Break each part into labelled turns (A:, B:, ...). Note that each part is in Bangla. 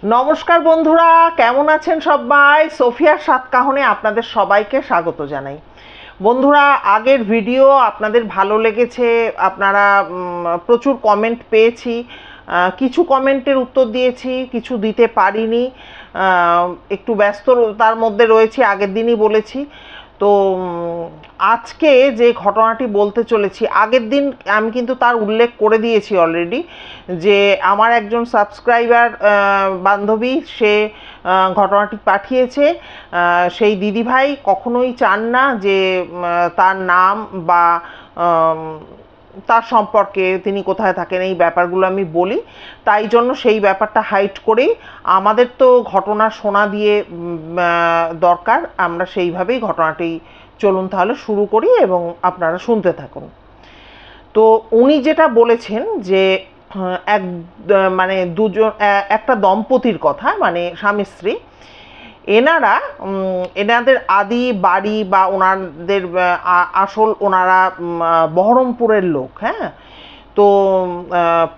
A: নমস্কার বন্ধুরা, কেমন আছেন সবাই? সোফিয়ার সাতকাহনে আপনাদের সবাইকে স্বাগত জানাই। বন্ধুরা, আগের ভিডিও আপনাদের ভালো লেগেছে, আপনারা প্রচুর কমেন্ট পেয়েছি। কিছু কমেন্টের উত্তর দিয়েছি, কিছু দিতে পারিনি, একটু ব্যস্ততার মধ্যে রয়েছি, আগের দিনই বলেছি। তো আজকে যে ঘটনাটি বলতে চলেছি, আগের দিন আমি কিন্তু তার উল্লেখ করে দিয়েছি অলরেডি, যে আমার একজন সাবস্ক্রাইবার বান্ধবী সে ঘটনাটি পাঠিয়েছে। সেই দিদিভাই কখনোই চান না যে তার নাম বা তার সম্পর্কে তিনি কোথায় থাকেন এই ব্যাপারগুলো আমি বলি, তাই জন্য সেই ব্যাপারটা হাইড করেই আমাদের তো ঘটনা শোনা দিয়ে দরকার, আমরা সেইভাবেই ঘটনাটি চলুন তাহলে শুরু করি এবং আপনারা শুনতে থাকুন। তো উনি যেটা বলেছেন যে এক মানে দুজন একটা দম্পতির কথা, মানে স্বামী স্ত্রী, এনাদের আদি বাড়ি বা ওনাদের আসল ওনারা বহরমপুরের লোক। হ্যাঁ, তো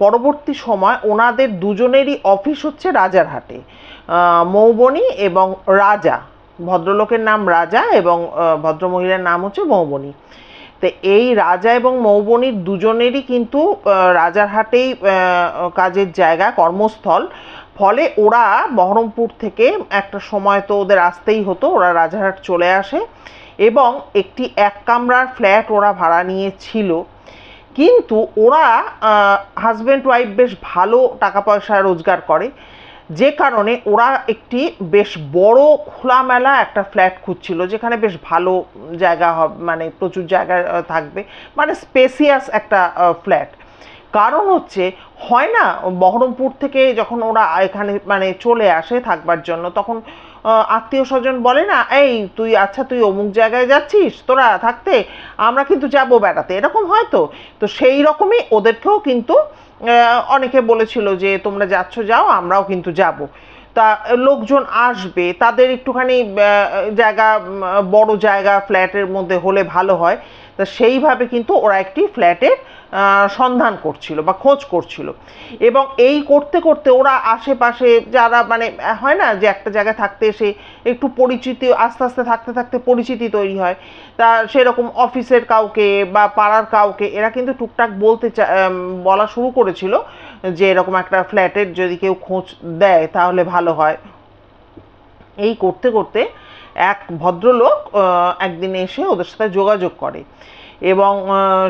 A: পরবর্তী সময় ওনাদের দুজনেরই অফিস হচ্ছে রাজারহাটে। মৌবনী এবং রাজা, ভদ্রলোকের নাম রাজা এবং ভদ্রমহিলার নাম হচ্ছে মৌবনী। তো এই রাজা এবং মৌবনীর দুজনেরই কিন্তু রাজারহাটেই কাজের জায়গা, কর্মস্থল। ফলে ওরা বহরমপুর থেকে একটা সময় তো ওদের আসতেই হতো, ওরা রাজারহাট চলে আসে এবং একটি এক কামরার ফ্ল্যাট ওরা ভাড়া নিয়েছিল। কিন্তু ওরা হাজব্যান্ড ওয়াইফ বেশ ভালো টাকা পয়সা রোজগার করে, যে কারণে ওরা একটি বেশ বড় খোলামেলা একটা ফ্ল্যাট খুঁজছিল, যেখানে বেশ ভালো জায়গা হবে, মানে প্রচুর জায়গা থাকবে, মানে স্পেসিয়াস একটা ফ্ল্যাট। কারণ হচ্ছে, হয় না, বহরমপুর থেকে যখন ওরা এখানে মানে চলে আসে থাকবার জন্য, তখন আত্মীয় স্বজন বলে না, এই তুই আচ্ছা তুই অমুক জায়গায় যাচ্ছিস তোরা থাকতে, আমরা কিন্তু যাবো বেড়াতে, এরকম হয় তো। তো সেই রকমই ওদেরকেও কিন্তু অনেকে বলেছিল যে তোমরা যাচ্ছ যাও, আমরাও কিন্তু যাব। তা লোকজন আসবে, তাদের একটুখানি জায়গা, বড় জায়গা ফ্ল্যাটের মধ্যে হলে ভালো হয়। তা সেইভাবে কিন্তু ওরা একটি ফ্ল্যাটের সন্ধান করছিল বা খোঁজ করছিল। এবং এই করতে করতে ওরা আশেপাশে যারা, মানে হয় না যে একটা জায়গায় থাকতে এসে একটু পরিচিতি, আস্তে আস্তে থাকতে থাকতে পরিচিতি তৈরি হয়। তা সেরকম অফিসের কাউকে বা পাড়ার কাউকে এরা কিন্তু টুকটাক বলা শুরু করেছিল যে এরকম একটা ফ্ল্যাটের যদি কেউ খোঁজ দেয় তাহলে ভালো হয়। এই করতে করতে এক ভদ্রলোক একদিন এসে ওদের সাথে যোগাযোগ করে এবং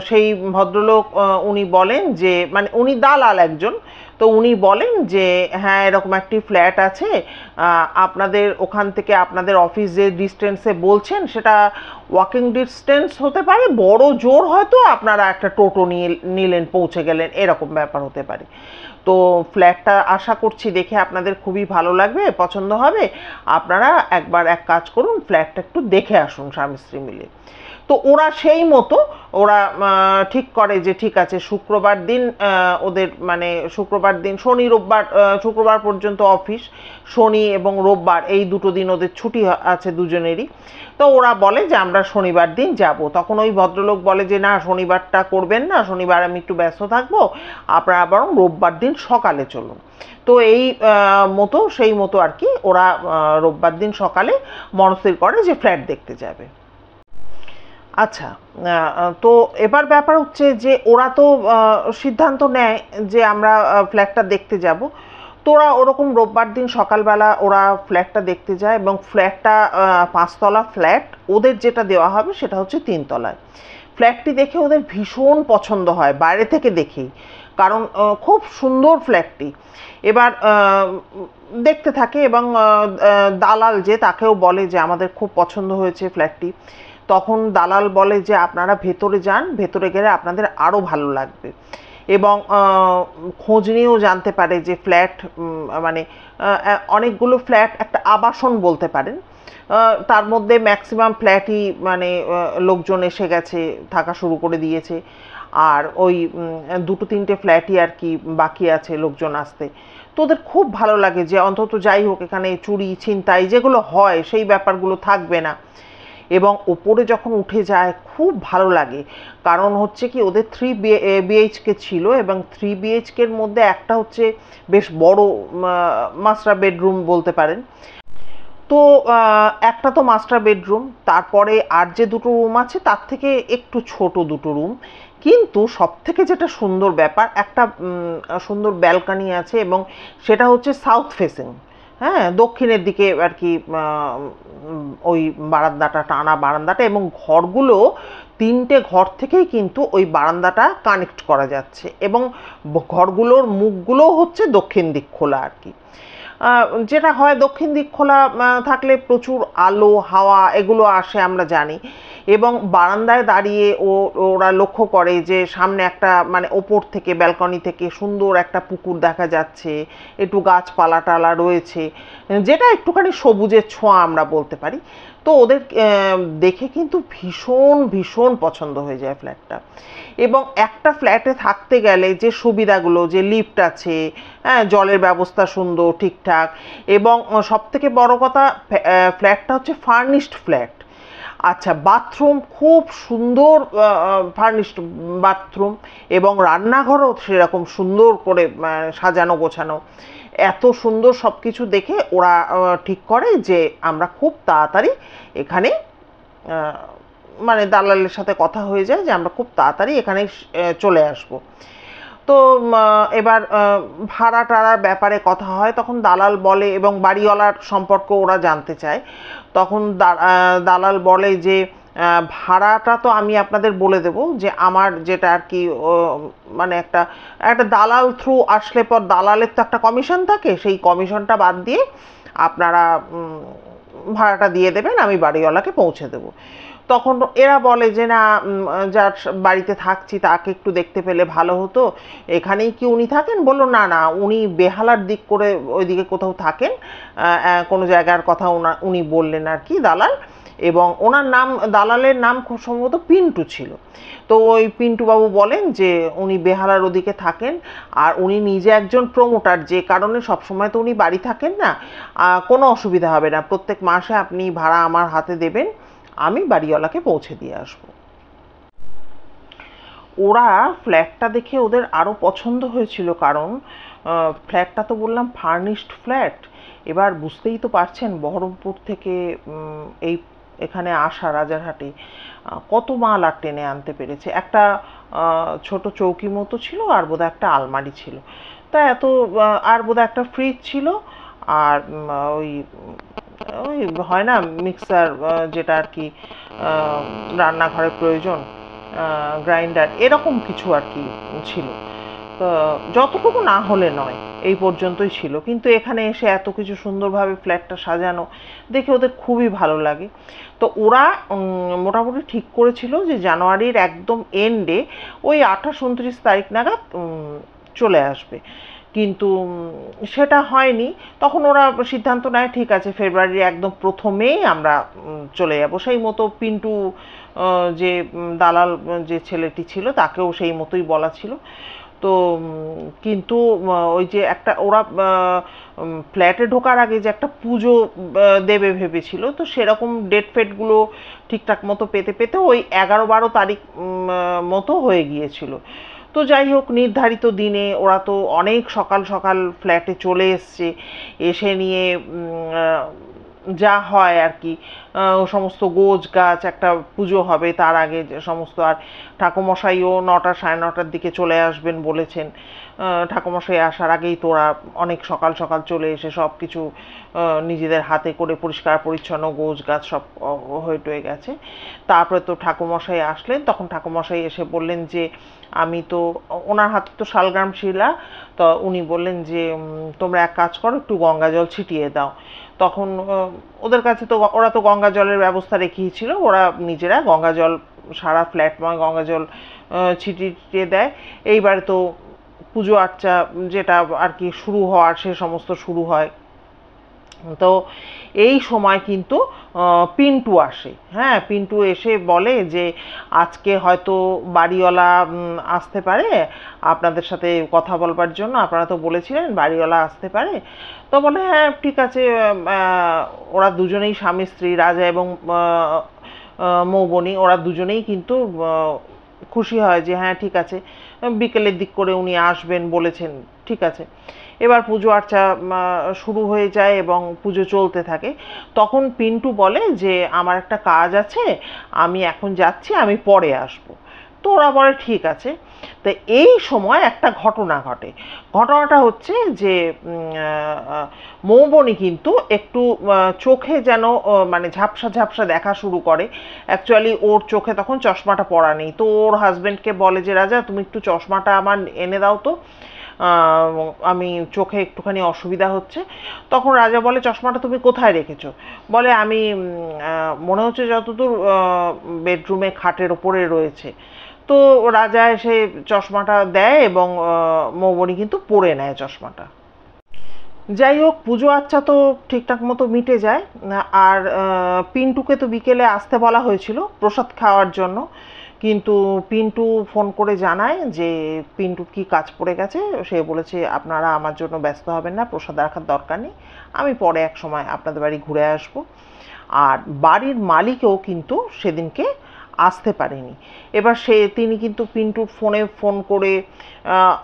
A: সেই ভদ্রলোক উনি বলেন যে, মানে উনি দালাল একজন, তো উনি বলেন যে হ্যাঁ এরকম একটি ফ্ল্যাট আছে, আপনাদের ওখান থেকে আপনাদের অফিস যে ডিস্টেন্সে বলছেন সেটা ওয়াকিং ডিস্টেন্স হতে পারে, বড় জোর হয়তো আপনারা একটা টোটো নিলেন, পৌঁছে গেলেন, এরকম ব্যাপার হতে পারে। তো ফ্ল্যাটটা আশা করছি দেখে আপনাদের খুবই ভালো লাগবে, পছন্দ হবে। আপনারা একবার এক কাজ করুন, ফ্ল্যাটটা একটু দেখে আসুন স্বামী স্ত্রী মিলে। তো ওরা সেই মতো ওরা ঠিক করে যে ঠিক আছে, শুক্রবার দিন ওদের, মানে শুক্রবার দিন, শনি রোববার, শুক্রবার পর্যন্ত অফিস, শনি এবং রোববার এই দুটো দিন ওদের ছুটি আছে দুজনেরই। তো ওরা বলে যে আমরা শনিবার দিন যাব। তখন ওই ভদ্রলোক বলে যে না, শনিবারটা করবেন না, শনিবার আমি একটু ব্যস্ত থাকবো, আপনারা বরং রোববার দিন সকালে চলুন। তো এই মতো সেই মতো আর কি ওরা রোববার দিন সকালে মনস্থির করে যে ফ্ল্যাট দেখতে যাবে। আচ্ছা, তো এবার ব্যাপার হচ্ছে যে ওরা তো সিদ্ধান্ত নেয় যে আমরা ফ্ল্যাটটা দেখতে যাব। তো ওরা ওরকম রোববার দিন সকালবেলা ওরা ফ্ল্যাটটা দেখতে যায় এবং ফ্ল্যাটটা 5তলা ফ্ল্যাট, ওদের যেটা দেওয়া হবে সেটা হচ্ছে 3তলায়। ফ্ল্যাটটি দেখে ওদের ভীষণ পছন্দ হয় বাইরে থেকে দেখেই, কারণ খুব সুন্দর ফ্ল্যাটটি। এবার দেখতে থাকে এবং দালাল যে, তাকেও বলে যে আমাদের খুব পছন্দ হয়েছে ফ্ল্যাটটি। তখন দালাল বলে যে আপনারা ভেতরে যান, ভেতরে গেলে আপনাদের আরও ভালো লাগবে। এবং খোঁজ নিয়েও জানতে পারে যে ফ্ল্যাট, মানে অনেকগুলো ফ্ল্যাট একটা আবাসন বলতে পারেন, তার মধ্যে ম্যাক্সিমাম ফ্ল্যাটই মানে লোকজন এসে গেছে, থাকা শুরু করে দিয়েছে। আর ওই দুটো তিনটে ফ্ল্যাটই আর কি বাকি আছে লোকজন আসতে। তো ওদের খুব ভালো লাগে যে অন্তত যাই হোক এখানে চুরি ছিনতাই যেগুলো হয় সেই ব্যাপারগুলো থাকবে না। এবং ওপরে যখন উঠে যায় খুব ভালো লাগে, কারণ হচ্ছে কি ওদের 3 BHK ছিল, এবং 3 BHK এর মধ্যে একটা হচ্ছে বেশ বড় মাস্টার বেডরুম বলতে পারেন। তো একটা তো মাস্টার বেডরুম, তারপরে আর যে দুটো রুম আছে তার থেকে একটু ছোট দুটো রুম, কিন্তু সব থেকে যেটা সুন্দর ব্যাপার, একটা সুন্দর ব্যালকনি আছে, এবং সেটা হচ্ছে সাউথ ফেসিং, হ্যাঁ, দক্ষিণের দিকে আর কি, ওই বারান্দাটা, টানা বারান্দাটা, এবং ঘরগুলো 3টে ঘর থেকেই কিন্তু ওই বারান্দাটা কানেক্ট করা যাচ্ছে, এবং ঘরগুলোর মুখগুলোও হচ্ছে দক্ষিণ দিক খোলা আর কি। যেটা হয় দক্ষিণ দিক খোলা থাকলে প্রচুর আলো হাওয়া এগুলো আসে আমরা জানি, এবং বারান্দায় দাঁড়িয়ে ওরা লক্ষ্য করে যে সামনে একটা মানে ওপর থেকে ব্যালকনি থেকে সুন্দর একটা পুকুর দেখা যাচ্ছে, একটু গাছপালা টালা রয়েছে, যেটা একটুখানি সবুজের ছোঁয়া আমরা বলতে পারি। তো ওদের দেখে কিন্তু ভীষণ ভীষণ পছন্দ হয়ে যায় ফ্ল্যাটটা। এবং একটা ফ্ল্যাটে থাকতে গেলে যে সুবিধাগুলো, যে লিফট আছে, হ্যাঁ, জলের ব্যবস্থা সুন্দর ঠিকঠাক, এবং সব থেকে বড় কথা ফ্ল্যাটটা হচ্ছে ফার্নিশড ফ্ল্যাট। আচ্ছা, বাথরুম খুব সুন্দর ফার্নিশড বাথরুম, এবং রান্নাঘরও সেরকম সুন্দর করে সাজানো গোছানো। এত সুন্দর সব কিছু দেখে ওরা ঠিক করে যে আমরা খুব তাড়াতাড়ি এখানে, মানে দালালের সাথে কথা হয়ে যায় যে আমরা খুব তাড়াতাড়ি এখানে চলে আসব। তো এবার ভাড়া টাড়ার ব্যাপারে কথা হয়, তখন দালাল বলে, এবং বাড়িওয়ালার সম্পর্ক ওরা জানতে চায়, তখন দালাল বলে যে ভাড়াটা তো আমি আপনাদের বলে দেব, যে আমার যেটা আর কি, মানে একটা একটা দালাল থ্রু আসলে পর দালালের তো একটা কমিশন থাকে, সেই কমিশনটা বাদ দিয়ে আপনারা ভাড়াটা দিয়ে দেবেন, আমি বাড়িওয়ালাকে পৌঁছে দেবো। তখন এরা বলে যে না, যার বাড়িতে থাকছি তাকে একটু দেখতে পেলে ভালো হতো, এখানেই কি উনি থাকেন? বললো না না, উনি বেহালার দিক করে ওইদিকে কোথাও থাকেন, কোনো জায়গার কথা উনি বললেন আর কি দালাল, এবং ওনার নাম, দালালের নাম খুব সম্ভবত পিন্টু ছিল। তো ওই পিন্টু বাবু বলেন যে উনি বেহালার ওদিকে থাকেন, আর উনি নিজে একজন প্রমোটার, যে কারণে সবসময় তো উনি বাড়ি থাকেন না, কোনো অসুবিধা হবে না, প্রত্যেক মাসে আপনি ভাড়া আমার হাতে দেবেন, আমি বাড়িওয়ালাকে পৌঁছে দিয়ে আসব। ওরা ফ্ল্যাটটা দেখে ওদের আরও পছন্দ হয়েছিল, কারণ ফ্ল্যাটটা তো বললাম ফার্নিশড ফ্ল্যাট। এবার বুঝতেই তো পারছেন বহরমপুর থেকে এই এখানে আসা রাজারহাটে কত মাল আর টেনে আনতে পেরেছে। একটা ছোট চৌকি মতো ছিল, আর বোধহয় একটা আলমারি ছিল, তা এত, আর বোধহয় একটা ফ্রিজ ছিল, আর ওই ওই হয় না মিক্সার, যেটা আর কি রান্নাঘরে প্রয়োজন, গ্রাইন্ডার, এরকম কিছু আর কি ছিল। তো যতটুকু না হলে নয়, এই পর্যন্তই ছিল, কিন্তু এখানে এসে এত কিছু সুন্দরভাবে ফ্ল্যাটটা সাজানো দেখে ওদের খুবই ভালো লাগে। তো ওরা মোটামুটি ঠিক করেছিল যে জানুয়ারির একদম এন্ডে, ওই 28-29 তারিখ নাগাদ চলে আসবে, কিন্তু সেটা হয়নি। তখন ওরা সিদ্ধান্ত নেয় ঠিক আছে ফেব্রুয়ারির একদম প্রথমেই আমরা চলে যাব। সেই মতো পিন্টু, যে দালাল যে ছেলেটি ছিল, তাকেও সেই মতোই বলা ছিল। তো কিন্তু ওই যে একটা ওরা ফ্ল্যাটে ঢোকার আগে যে একটা পুজো দেবে ভেবেছিল, তো সেরকম ডেট ফেটগুলো ঠিকঠাক মতো পেতে পেতে ওই 11-12 তারিখ মতো হয়ে গিয়েছিল। তো যাই হোক, নির্ধারিত দিনে ওরা তো অনেক সকাল সকাল ফ্ল্যাটে চলে এসছে, এসে নিয়ে যা হয় আর কি, সমস্ত গোছ গাছ, একটা পুজো হবে তার আগে সমস্ত, আর ঠাকুমশাইও 9টা 9:30টার দিকে চলে আসবেন বলেছেন। ঠাকুমশাই আসার আগেই তো ওরা অনেক সকাল সকাল চলে এসে সব কিছু নিজেদের হাতে করে পরিষ্কার পরিচ্ছন্ন গোছ গাছ সব হয়ে টয়ে গেছে। তারপরে তো ঠাকুমশাই আসলেন, তখন ঠাকুমশাই এসে বললেন যে আমি তো, ওনার হাতে তো শালগ্রাম শিলা, তো উনি বললেন যে তোমরা এক কাজ করো, একটু গঙ্গা জল ছিটিয়ে দাও। তখন ওদের কাছে তো, ওরা তো গঙ্গা জলের ব্যবস্থা রেখেই ছিল, ওরা নিজেরা গঙ্গা জল সারা ফ্ল্যাটময় গঙ্গা জল ছিটিয়ে দেয়। এইবারে তো পুজো আর্চা যেটা আর কি শুরু হওয়ার, সে সমস্ত শুরু হয়। তো এই সময় কিন্তু পিন্টু আসে, হ্যাঁ, পিন্টু এসে বলে যে আজকে হয়তো বাড়িওয়ালা আসতে পারে আপনাদের সাথে কথা বলবার জন্য, আপনারা তো বলেছিলেন বাড়িওয়ালা আসতে পারে। তো বলে হ্যাঁ ঠিক আছে। ওরা দুজনেই স্বামী স্ত্রী, রাজা এবং মৌবনি, ওরা দুজনেই কিন্তু খুশি হয় যে হ্যাঁ ঠিক আছে, বিকেলের দিক করে উনি আসবেন বলেছেন, ঠিক আছে। এবার পুজো আর্চা শুরু হয়ে যায় এবং পুজো চলতে থাকে। তখন পিন্টু বলে যে আমার একটা কাজ আছে, আমি এখন যাচ্ছি, আমি পরে আসবো। তো ওরা বলে ঠিক আছে। তো এই সময় একটা ঘটনা ঘটে। ঘটনাটা হচ্ছে যে মৌবনি কিন্তু একটু চোখে যেন মানে ঝাপসা ঝাপসা দেখা শুরু করে। অ্যাকচুয়ালি ওর চোখে তখন চশমাটা পরা নেই। তো ওর হাজব্যান্ডকে বলে যে রাজা তুমি একটু চশমাটা আমার এনে দাও তো, আমি চোখে একটুখানি অসুবিধা হচ্ছে। তখন রাজা বলে চশমাটা তুমি কোথায় রেখেছো? বলে আমি মনে হচ্ছে যতদূর বেডরুমে খাটের ওপরে রয়েছে। তো রাজা এসে চশমাটা দেয় এবং মৌবনি কিন্তু পরে নেয় চশমাটা। যাই হোক, পুজো আচ্ছা তো ঠিকঠাক মতো মিটে যায়। আর পিন্টুকে তো বিকেলে আসতে বলা হয়েছিল প্রসাদ খাওয়ার জন্য, কিন্তু পিন্টু ফোন করে জানায় যে পিন্টুর কি কাজ পড়ে গেছে। সে বলেছে আপনারা আমার জন্য ব্যস্ত হবেন না, প্রসাদ রাখার দরকার নেই, আমি পরে এক সময় আপনাদের বাড়ি ঘুরে আসব। আর বাড়ির মালিকও কিন্তু সেদিনকে আসতে পারেনি। এবার তিনি কিন্তু পিন্টুর ফোনে ফোন করে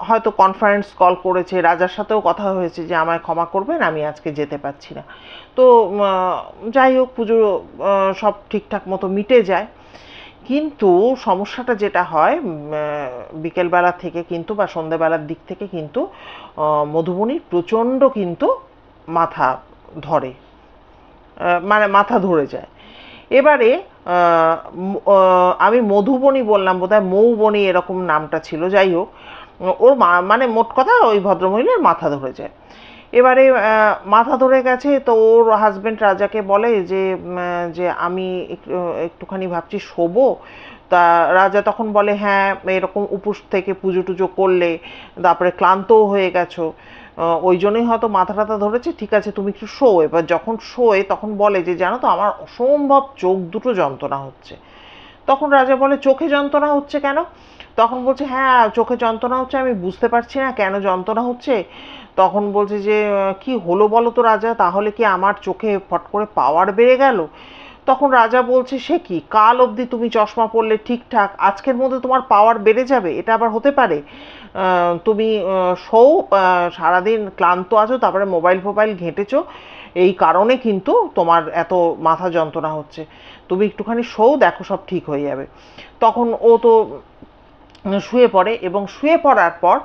A: হয়তো কনফারেন্স কল করেছে, রাজার সাথেও কথা হয়েছে যে আমায় ক্ষমা করবেন, আমি আজকে যেতে পারছি না। তো যাই হোক, পুজো সব ঠিকঠাক মতো মিটে যায়। কিন্তু সমস্যাটা যেটা হয় বিকেলবেলা থেকে কিন্তু বা সন্ধ্যেবেলার দিক থেকে কিন্তু মধুবনির প্রচণ্ড কিন্তু মাথা ধরে, মানে মাথা ধরে যায়। এবারে আমি মধুবনি বললাম, বোধহয় মৌবনি এরকম নামটা ছিল, যাই হোক ওর মানে মোট কথা ওই ভদ্রমহিলার মাথা ধরে যায়। এবারে মাথা ধরে গেছে, তো ওর হাজব্যান্ড রাজাকে বলে যে যে আমি একটুখানি ভাবছি শোবো। তা রাজা তখন বলে হ্যাঁ এরকম উপোস থেকে পুজো টুজো করলে তারপরে ক্লান্তও হয়ে গেছো, ওই জন্যই হয়তো মাথা টাথা ধরেছে, ঠিক আছে তুমি একটু শো। এবার যখন শোয় তখন বলে যে জানো তো আমার অসম্ভব চোখ দুটো যন্ত্রণা হচ্ছে। তখন রাজা বলে চোখে যন্ত্রণা হচ্ছে কেন? তখন বলছে হ্যাঁ চোখে যন্ত্রণা হচ্ছে, আমি বুঝতে পারছি না কেন যন্ত্রণা হচ্ছে। তখন বলছে যে কি হলো বলো তো রাজা, তাহলে কি আমার চোখে ফট করে পাওয়ার বেড়ে গেল? তখন রাজা বলছে সে কি, কাল অবধি তুমি চশমা পরলে ঠিকঠাক, আজকের মধ্যে তোমার পাওয়ার বেড়ে যাবে? এটা আবার হতে পারে? তুমি শোও, সারাদিন ক্লান্ত আছো, তারপরে মোবাইল ফোবাইল ঘেঁটেছো, এই কারণে কিন্তু তোমার এত মাথা যন্ত্রণা হচ্ছে, তুমি একটুখানি শোও, দেখো সব ঠিক হয়ে যাবে। তখন ও তো শুয়ে পড়ে এবং শুয়ে পড়ার পর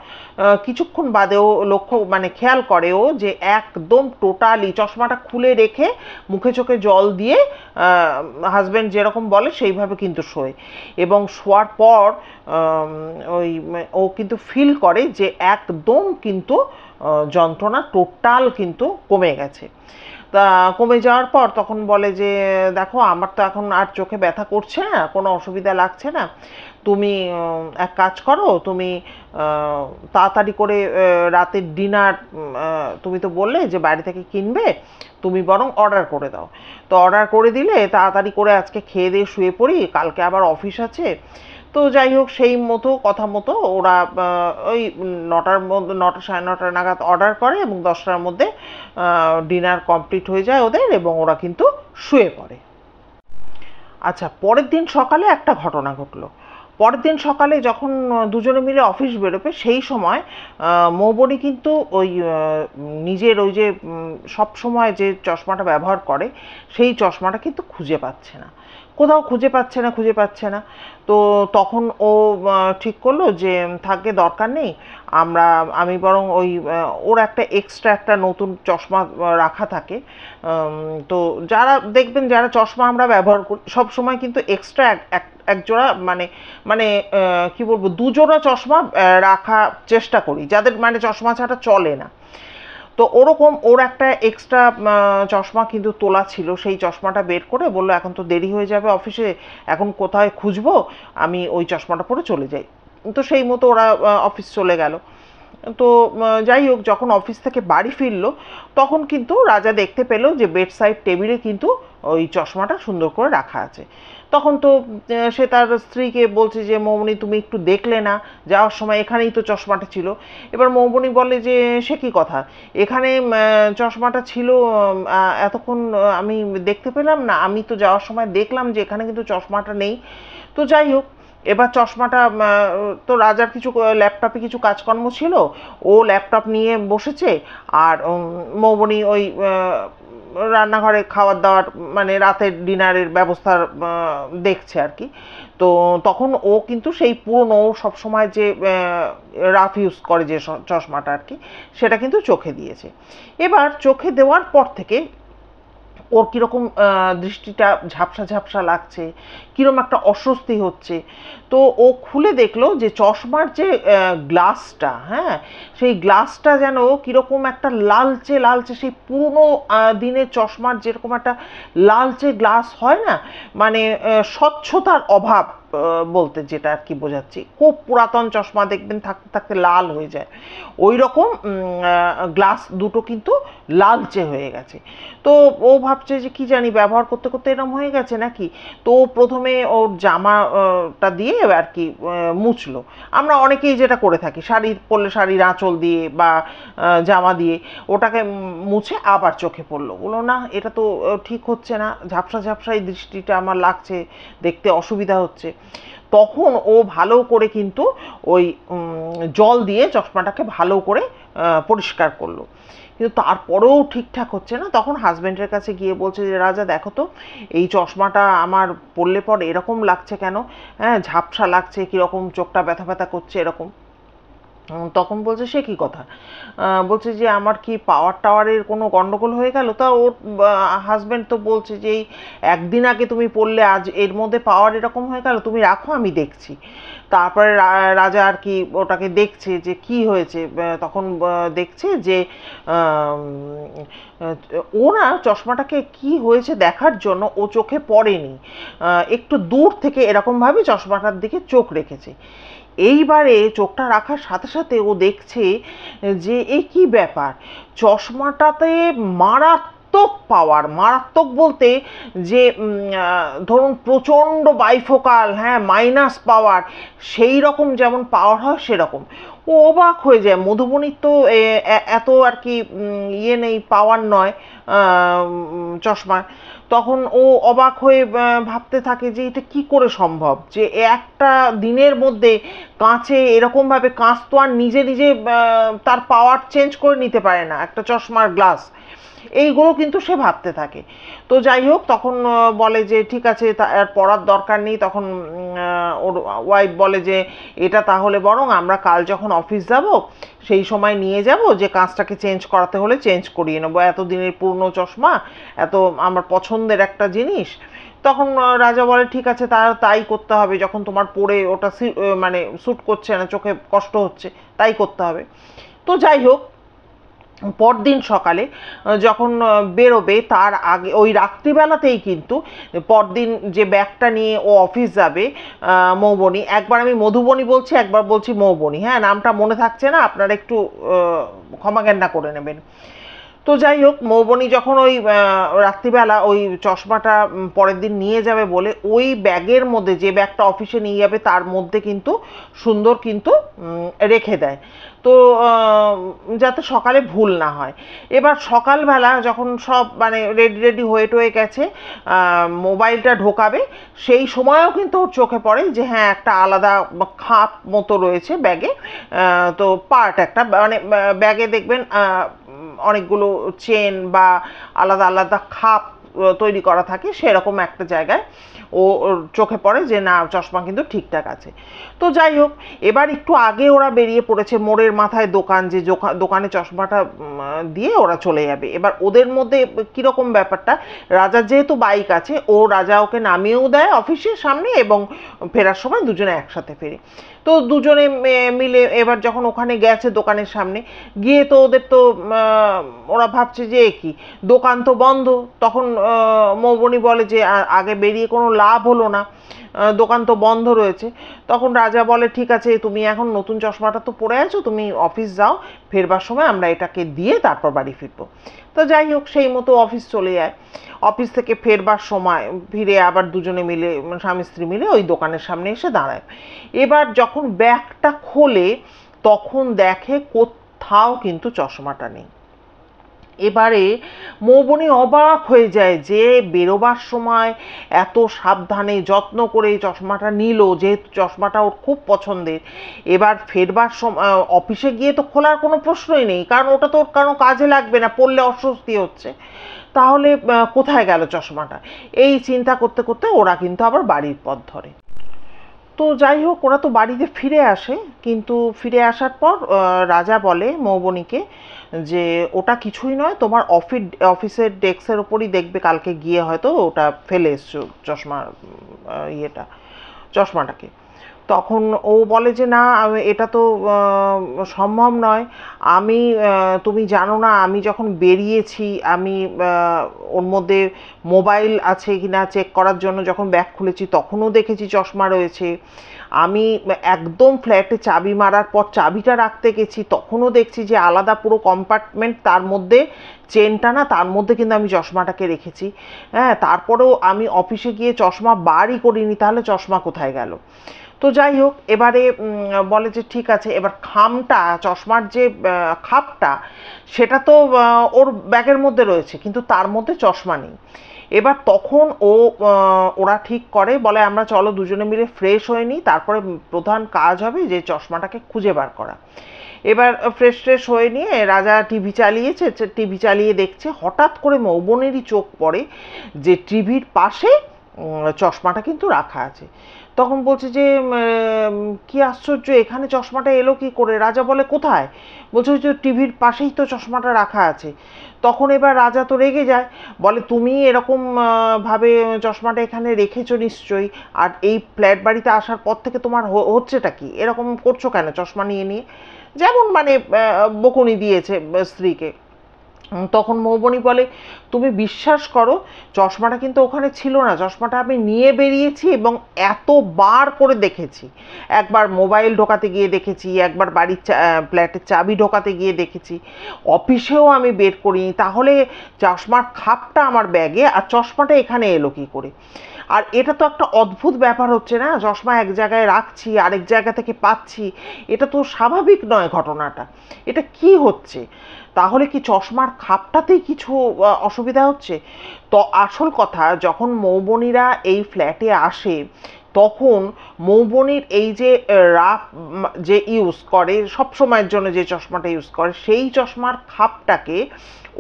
A: কিছুক্ষণ বাদেও লক্ষ্য মানে খেয়াল করে ও যে একদম টোটালি চশমাটা খুলে রেখে মুখে চোখে জল দিয়ে হাজব্যান্ড যেরকম বলে সেইভাবে কিন্তু শোয়। এবং শোয়ার পর ওই ও কিন্তু ফিল করে যে একদম কিন্তু যন্ত্রণা টোটাল কিন্তু কমে গেছে। তা কমে যাওয়ার পর তখন বলে যে দেখো আমার তো এখন আর চোখে ব্যথা করছে না, কোনো অসুবিধা লাগছে না, তুমি এক কাজ করো, তুমি তাড়াতাড়ি করে রাতের ডিনার, তুমি তো বললে যে বাইরে থেকে কিনবে, তুমি বরং অর্ডার করে দাও। তো অর্ডার করে দিলে তাড়াতাড়ি করে আজকে খেয়ে দিয়ে শুয়ে পড়ি, কালকে আবার অফিস আছে। তো যাই হোক সেই মতো কথা মতো ওরা ওই 9টার মধ্যে 9টা সাড়ে 9টা নাগাদ অর্ডার করে এবং 10টার মধ্যে ডিনার কমপ্লিট হয়ে যায় ওদের এবং ওরা কিন্তু শুয়ে পড়ে। আচ্ছা, পরের দিন সকালে একটা ঘটনা ঘটলো। পরের দিন সকালে যখন দুজনে মিলে অফিস বেরোবে সেই সময় মৌবনি কিন্তু ওই নিজের ওই যে সব সময় যে চশমাটা ব্যবহার করে সেই চশমাটা কিন্তু খুঁজে পাচ্ছে না, কোথাও খুঁজে পাচ্ছে না, খুঁজে পাচ্ছে না। তো তখন ও ঠিক করলো যে থাকলে দরকার নেই, আমি বরং ওই ওর একটা এক্সট্রা একটা নতুন চশমা রাখা থাকে। তো যারা দেখবেন যারা চশমা আমরা ব্যবহার করি সব সময় কিন্তু এক্সট্রা এক জোড়া মানে মানে কি বলবো, দুজোড়া চশমা রাখার চেষ্টা করি, যাদের মানে চশমা ছাড়া চলে না। তো ওরকম ওর একটা এক্সট্রা চশমা কিন্তু তোলা ছিল, সেই চশমাটা বের করে বললো এখন তো দেরি হয়ে যাবে অফিসে, এখন কোথায় খুঁজবো, আমি ওই চশমাটা পরে চলে যাই। তো সেই মতো ওরা অফিস চলে গেল। তো যাই হোক, যখন অফিস থেকে বাড়ি ফিরলো তখন কিন্তু রাজা দেখতে পেল যে বেড সাইড টেবিলে কিন্তু ওই চশমাটা সুন্দর করে রাখা আছে। তখন তো সে তার স্ত্রীকে বলছে যে মৌবনি তুমি একটু দেখলে না, যাওয়ার সময় এখানেই তো চশমাটা ছিল। এবার মৌবনি বলে যে সে কি কথা, এখানে চশমাটা ছিল, এতক্ষণ আমি দেখতে পেলাম না, আমি তো যাওয়ার সময় দেখলাম যে এখানে কিন্তু চশমাটা নেই। তো যাই হোক, এবার চশমাটা তো রাজার কিছু ল্যাপটপে কিছু কাজকর্ম ছিল, ও ল্যাপটপ নিয়ে বসেছে, আর মৌবনি ওই রান্নাঘরে খাবার দাবার মানে রাতের ডিনারের ব্যবস্থার দেখছে আর কি। তো তখন ও কিন্তু সেই পুরনো সবসময় যে রাফ ইউজ করে যে চশমাটা আর কি, সেটা কিন্তু চোখে দিয়েছে। এবার চোখে দেওয়ার পর থেকে ওর কীরকম দৃষ্টিটা ঝাপসা ঝাপসা লাগছে, কীরকম একটা অস্বস্তি হচ্ছে। তো ও খুলে দেখলো যে চশমার যে গ্লাসটা, হ্যাঁ, সেই গ্লাসটা যেন কীরকম একটা লালচে লালচে, সেই পুরনো দিনের চশমার যেরকম একটা লালচে গ্লাস হয় না, মানে স্বচ্ছতার অভাব বলতে যেটা আর কি বোঝাচ্ছি। খুব পুরাতন চশমা দেখবেন থাকতে থাকতে লাল হয়ে যায়, ওই রকম গ্লাস দুটো কিন্তু লালচে হয়ে গেছে। তো ও ভাবছে যে কি জানি ব্যবহার করতে করতে এরকম হয়ে গেছে নাকি। তো প্রথমে ওর জামাটা দিয়ে আর কি মুছলো। আমরা অনেকেই যেটা করে থাকি, শাড়ি পরলে শাড়ির আঁচল দিয়ে বা জামা দিয়ে ওটাকে মুছে আবার চোখে পড়লো। বললো না, এটা তো ঠিক হচ্ছে না, ঝাপসা ঝাপসা এই দৃষ্টিটা আমার লাগছে, দেখতে অসুবিধা হচ্ছে। তখন ও ভালো করে কিন্তু ওই জল দিয়ে চশমাটাকে ভালো করে পরিষ্কার করলো, কিন্তু তারপরেও ঠিকঠাক হচ্ছে না। তখন হাজব্যান্ডের কাছে গিয়ে বলছে যে রাজা দেখো তো, এই চশমাটা আমার পরলে পর এরকম লাগছে কেন, হ্যাঁ ঝাপসা লাগছে, কীরকম চোখটা ব্যথা ব্যথা করছে এরকম। তখন বলছে সে কি কথা, বলছে যে আমার কি পাওয়ার টাওয়ারের কোনো গন্ডগোল হয়ে গেল। তা ওর হাজব্যান্ড তো বলছে যে এই একদিন আগে তুমি পড়লে আজ এর মধ্যে পাওয়ার এরকম হয়ে গেল, তুমি রাখো আমি দেখছি। তারপরে রাজা আর কি ওটাকে দেখছে যে কি হয়েছে। তখন দেখছে যে ও না চশমাটাকে কি হয়েছে দেখার জন্য ও চোখে পড়েনি, একটু দূর থেকে এরকমভাবে চশমাটার দিকে চোখ রেখেছে। এইবারে চোখটা রাখার সাথে সাথে ও দেখছে যে এ কি ব্যাপার, চশমাটাতে মারাত্মক পাওয়ার, মারাত্মক বলতে যে ধরুন প্রচণ্ড বাইফোকাল, হ্যাঁ মাইনাস পাওয়ার, সেই রকম যেমন পাওয়ার হয় সেরকম। ও অবাক হয়ে যায়, মধুবনীর তো এত আর কি ইয়ে নেই, পাওয়ার নয় চশমায়। তখন ও অবাক হয়ে ভাবতে থাকে যে এটা কি করে সম্ভব, যে একটা দিনের মধ্যে কাঁচে এরকমভাবে, কাঁচ তো আর নিজে নিজে তার পাওয়ার চেঞ্জ করে নিতে পারে না, একটা চশমার গ্লাস। এইগুলো কিন্তু সে ভাবতে থাকে। তো যাই হোক, তখন বলে যে ঠিক আছে আর পড়ার দরকার নেই। তখন ওর ওয়াইফ বলে যে এটা তাহলে বরং আমরা কাল যখন অফিস যাব সেই সময় নিয়ে যাব, যে কাঁচটাকে চেঞ্জ করাতে হলে চেঞ্জ করিয়ে নেবো, এতদিনের পুরনো চশমা, এত আমার পছন্দের একটা জিনিস। তখন রাজা বলে ঠিক আছে তাই করতে হবে, যখন তোমার পরে ওটা মানে স্যুট করছে না, চোখে কষ্ট হচ্ছে, তাই করতে হবে। তো যাই হোক, পরদিন সকালে যখন বেরোবে তার আগে ওই রাত্রিবেলাতেই কিন্তু পরদিন যে ব্যাগটা নিয়ে ও অফিস যাবে, মৌবনি, একবার আমি মধুবনী বলছি একবার বলছি মৌবনি, হ্যাঁ নামটা মনে থাকছে না, আপনারা একটু ক্ষমা জ্ঞান করে নেবেন। তো যাই হোক, মৌবনি যখন ওই রাত্রিবেলা ওই চশমাটা পরের দিন নিয়ে যাবে বলে ওই ব্যাগের মধ্যে, যে ব্যাগটা অফিসে নিয়ে যাবে তার মধ্যে কিন্তু সুন্দর কিন্তু রেখে দেয়, তো যাতে সকালে ভুল না হয়। এবার সকালবেলা যখন সব মানে রেডি রেডি হয়ে টয়ে গেছে, মোবাইলটা ঢোকাবে, সেই সময়ও কিন্তু ওর চোখে পড়ে যে হ্যাঁ একটা আলাদা খাপ মতো রয়েছে ব্যাগে। তো পার্ট একটা মানে ব্যাগে দেখবেন অনেকগুলো চেন বা আলাদা আলাদা খাপ তৈরি করা থাকে, সেরকম একটা জায়গায় ও চোখে পড়ে যে না চশমা কিন্তু ঠিকঠাক আছে। তো যাই হোক, এবার একটু আগে ওরা বেরিয়ে পড়েছে, মোড়ের মাথায় দোকান, যে দোকানে চশমাটা দিয়ে ওরা চলে যাবে। এবার ওদের মধ্যে কীরকম ব্যাপারটা, রাজার যেহেতু বাইক আছে, ও রাজা ওকে নামিয়েও দেয় অফিসের সামনে এবং ফেরার সময় দুজনে একসাথে ফেরে। তো দুজনে মিলে এবার যখন ওখানে গেছে দোকানের সামনে গিয়ে, তো ওদের তো ওরা ভাবছে যে কি, দোকান তো বন্ধ। তখন মৌবনি বলে যে আগে বেরিয়ে কোনো লাভ হলো না, দোকান তো বন্ধ রয়েছে। তখন রাজা বলে ঠিক আছে, তুমি এখন নতুন চশমাটা তো পরে আছো, তুমি অফিস যাও, ফেরবার সময় আমরা এটাকে দিয়ে তারপর বাড়ি ফিরবো। তো যাই হোক, সেই মতো অফিস চলে যায়। অফিস থেকে ফেরবার সময় ফিরে আবার দুজনে মিলে, স্বামী স্ত্রী মিলে ওই দোকানের সামনে এসে দাঁড়ায়। এবার যখন ব্যাগটা খোলে তখন দেখে কোথাও কিন্তু চশমাটা নেই। এবারে মৌবনি অবাক হয়ে যায় যে বেরোবার সময় এত সাবধানে যত্ন করে চশমাটা নিল, যেহেতু চশমাটা ওর খুব পছন্দের। এবার ফেরবার সময় অফিসে গিয়ে তো খোলার কোনো প্রশ্নই নেই, কারণ ওটা তো ওর কোনো কাজে লাগবে না, পড়লে অস্বস্তি হচ্ছে। তাহলে কোথায় গেল চশমাটা, এই চিন্তা করতে করতে ওরা কিন্তু আবার বাড়ির পথ ধরে। তো যাই হোক, ওরা তো বাড়িতে ফিরে আসে, কিন্তু ফিরে আসার পর রাজা বলে মৌবনিকে যে ওটা কিছুই নয়, তোমার অফিসের ডেস্কের ওপরই দেখবে কালকে গিয়ে হয়তো ওটা ফেলে এসছো চশমার চশমাটাকে। তখন ও বলে যে না, এটা তো সম্ভব নয়। আমি তুমি জানো না, আমি যখন বেরিয়েছি, আমি ওর মধ্যে মোবাইল আছে কিনা চেক করার জন্য যখন ব্যাগ খুলেছি তখনও দেখেছি চশমা রয়েছে। আমি একদম ফ্ল্যাটে চাবি মারার পর চাবিটা রাখতে গেছি, তখনও দেখছি যে আলাদা পুরো কম্পার্টমেন্ট, তার মধ্যে চেনটা না, তার মধ্যে কিন্তু আমি চশমাটাকে রেখেছি। হ্যাঁ, তারপরেও আমি অফিসে গিয়ে চশমা বারই করিনি, তাহলে চশমা কোথায় গেল? তো যাই হোক, এবারে বলে যে ঠিক আছে, এবার খামটা, চশমার যে খাপটা, সেটা তো ওর ব্যাগের মধ্যে রয়েছে, কিন্তু তার মধ্যে চশমা নেই। এবার তখন ওরা ঠিক করে, বলে আমরা চলো দুজনে মিলে ফ্রেশ হয়ে নিই, তারপরে প্রধান কাজ হবে যে চশমাটাকে খুঁজে বার করা। এবার ফ্রেশ হয়ে নিয়ে রাজা টিভি চালিয়েছে, টিভি চালিয়ে দেখছে, হঠাৎ করে মৌবনেরই চোখ পড়ে যে টিভির পাশে চশমাটা কিন্তু রাখা আছে। তখন বলছে যে কি আশ্চর্য, এখানে চশমাটা এলো কি করে? রাজা বলে কোথায়? বলছে যে টিভির পাশেই তো চশমাটা রাখা আছে। তখন এবার রাজা তো রেগে যায়, বলে তুমি এরকম ভাবে চশমাটা এখানে রেখেছো নিশ্চয়ই, আর এই ফ্ল্যাট বাড়িতে আসার পর থেকে তোমার হচ্ছেটা কি, এরকম করছো কেন চশমা নিয়ে নিয়ে, যেমন মানে বকুনি দিয়েছে স্ত্রীকে। তখন মৌবনি বলে তুমি বিশ্বাস করো, চশমাটা কিন্তু ওখানে ছিল না, চশমাটা আমি নিয়ে বেরিয়েছি এবং এতবার করে দেখেছি। একবার মোবাইল ঢোকাতে গিয়ে দেখেছি, একবার বাড়ির ফ্ল্যাটের চাবি ঢোকাতে গিয়ে দেখেছি, অফিসেও আমি বের করিনি, তাহলে চশমার খাপটা আমার ব্যাগে আর চশমাটা এখানে এলো কী করে? আর এটা তো একটা অদ্ভুত ব্যাপার হচ্ছে না, চশমা এক জায়গায় রাখছি আরেক জায়গা থেকে পাচ্ছি, এটা তো স্বাভাবিক নয় ঘটনাটা, এটা কি হচ্ছে? তাহলে কি চশমার খাপটাতেই কিছু অসুবিধা হচ্ছে? তো আসল কথা, যখন মৌবনিরা এই ফ্ল্যাটে আসে তখন মৌবনির এই যে রাফ যে ইউজ করে সব সময়ের জন্য, যে চশমাটা ইউজ করে, সেই চশমার খাপটাকে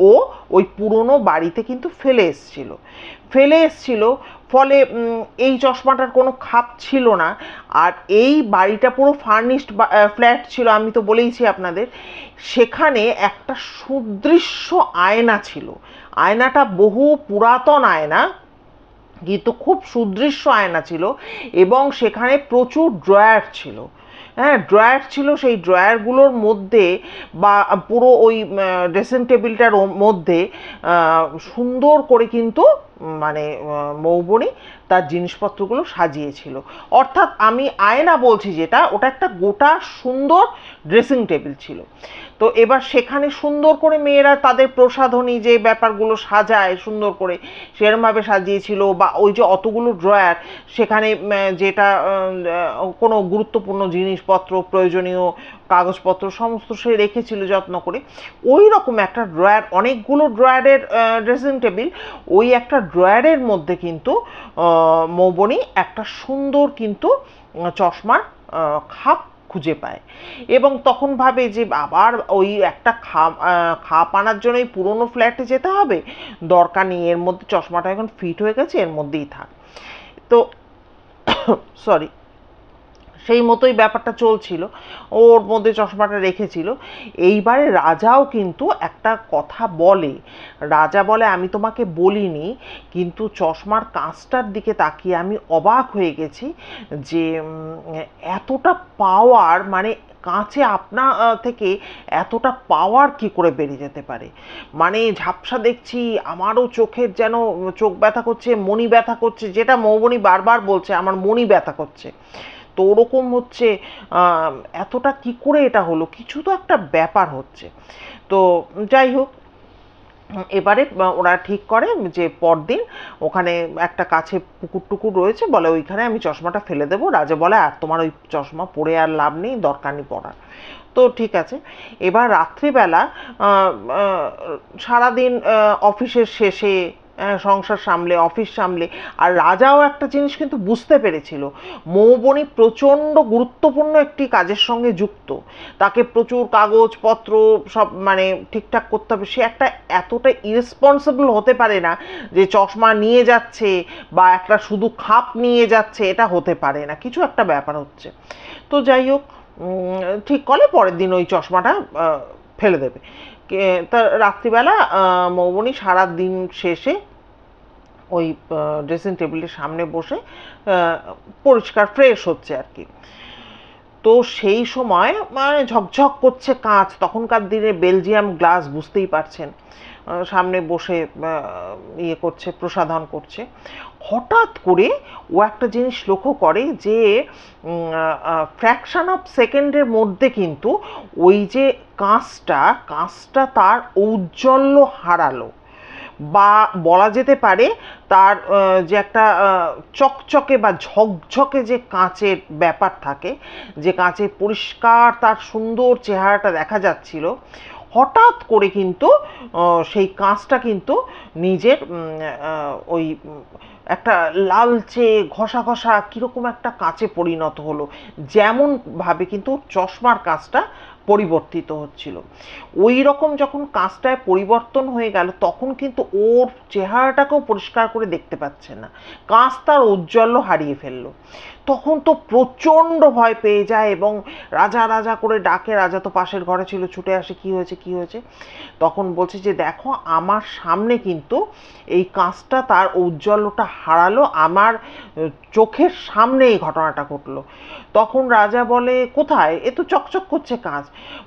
A: ও ওই পুরনো বাড়িতে কিন্তু ফেলে এসছিল। ফলে এই চশমাটার কোনো খাপ ছিল না। আর এই বাড়িটা পুরো ফার্নিশড ফ্ল্যাট ছিল, আমি তো বলেইছি আপনাদের। সেখানে একটা সুদৃশ্য আয়না ছিল, আয়নাটা বহু পুরাতন আয়না, কিন্তু খুব সুদৃশ্য আয়না ছিল, এবং সেখানে প্রচুর ড্রয়ার ছিল। হ্যাঁ, ড্রয়ার ছিল, সেই ড্রয়ারগুলোর মধ্যে বা পুরো ওই ড্রেসিং টেবিলটার মধ্যে সুন্দর করে কিন্তু মানে মৌবনি তার জিনিসপত্রগুলো সাজিয়েছিল। অর্থাৎ আমি আয়না বলছি যেটা, ওটা একটা গোটা সুন্দর ড্রেসিং টেবিল ছিল। তো এবার সেখানে সুন্দর করে মেয়েরা তাদের প্রসাধনী যে ব্যাপারগুলো সাজায় সুন্দর করে, সেরমভাবে সাজিয়েছিল। বা ওই যে অতগুলো ড্রয়ার, সেখানে যেটা কোনো গুরুত্বপূর্ণ জিনিসপত্র, প্রয়োজনীয় কাগজপত্র সমস্ত সে রেখেছিল যত্ন করে। ওই রকম একটা ড্রয়ার, অনেকগুলো ড্রয়ারের ড্রেসিং টেবিল, ওই একটা ড্রয়ারের মধ্যে কিন্তু মৌবনি একটা সুন্দর কিন্তু চশমার খাপ খুঁজে পায়। এবং তখন ভাবে যে আবার ওই একটা খাপ আনার জন্য এই পুরোনো ফ্ল্যাটে যেতে হবে, দরকার নেই, এর মধ্যে চশমাটা এখন ফিট হয়ে গেছে, এর মধ্যেই থাক। তো সরি, সেই মতোই ব্যাপারটা চলছিল, ওর মধ্যে চশমাটা রেখেছিল। এইবারে রাজাও কিন্তু একটা কথা বলে, রাজা বলে আমি তোমাকে বলিনি, কিন্তু চশমার কাঁচটার দিকে তাকিয়ে আমি অবাক হয়ে গেছি যে এতটা পাওয়ার, মানে কাঁচে আপনা থেকে এতটা পাওয়ার কি করে বেরিয়ে যেতে পারে। মানে ঝাপসা দেখছি, আমারও চোখের যেন চোখ ব্যথা করছে, মণি ব্যথা করছে, যেটা মৌবনি বারবার বলছে আমার মণি ব্যথা করছে। তো ওরকম হচ্ছে, এতটা কি করে এটা হলো, কিছু তো একটা ব্যাপার হচ্ছে। তো যাই হোক, এবারে ওরা ঠিক করে যে পরদিন ওখানে একটা কাছে পুকুর টুকুর রয়েছে, বলে ওইখানে আমি চশমাটা ফেলে দেবো। রাজা বলে আর তোমার ওই চশমা পরে আর লাভ নেই, দরকার নেই পড়ার। তো ঠিক আছে। এবার রাত্রিবেলা সারাদিন অফিসের শেষে সংসার সামলে, অফিস সামলে, আর রাজাও একটা জিনিস কিন্তু বুঝতে পেরেছিল, মৌবনি প্রচণ্ড গুরুত্বপূর্ণ একটি কাজের সঙ্গে যুক্ত, তাকে প্রচুর কাগজপত্র সব মানে ঠিকঠাক করতে হবে। সে একটা এতটা ইরেসপন্সিবল হতে পারে না যে চশমা নিয়ে যাচ্ছে বা একটা শুধু খাপ নিয়ে যাচ্ছে, এটা হতে পারে না, কিছু একটা ব্যাপার হচ্ছে। তো যাই হোক, ঠিক করে পরের দিন ওই চশমাটা ফেলে দেবে। তা রাত্রিবেলা মৌবনি সারা দিন শেষে ওই ড্রেসিং টেবিলের সামনে বসে পরিষ্কার ফ্রেশ হচ্ছে আর কি। তো সেই সময় মানে ঝকঝক করছে কাঁচ, তখনকার দিনে বেলজিয়াম গ্লাস, বুঝতেই পারছেন, সামনে বসে ইয়ে করছে, প্রসাধন করছে। হঠাৎ করে ও একটা জিনিস লক্ষ্য করে যে ফ্র্যাকশন অফ সেকেন্ডের মধ্যে কিন্তু ওই যে কাঁচটা তার ঔজ্জ্বল্য হারালো, বা বলা যেতে পারে তার যে একটা চকচকে বা ঝকঝকে যে কাঁচের ব্যাপার থাকে, যে কাঁচে পরিষ্কার তার সুন্দর চেহারাটা দেখা যাচ্ছিল, হঠাৎ করে কিন্তু সেই কাঁচটা কিন্তু নিজের ওই একটা লালচে ঘষা ঘষা কীরকম একটা কাঁচে পরিণত হলো, যেমনভাবে কিন্তু চশমার কাঁচটা পরিবর্তিত হচ্ছিল। ওই রকম যখন কাঁচটায় পরিবর্তন হয়ে গেল, তখন কিন্তু ওর চেহারাটাকেও পরিষ্কার করে দেখতে পাচ্ছে না, কাঁচ তার ঔজ্জ্বল্য হারিয়ে ফেললো। তখন তো প্রচণ্ড ভয় পেয়ে যায় এবং রাজা রাজা করে ডাকে। রাজা তো পাশের ঘরে ছিল, ছুটে আসে, কি হয়েছে কি হয়েছে। তখন বলছে যে দেখো আমার সামনে কিন্তু এই কাঁচটা তার ঔজ্জ্বল্যটা হারালো, আমার চোখের সামনে এই ঘটনাটা ঘটলো। তখন রাজা বলে কোথায়, এ তো চকচক করছে কাঁচ।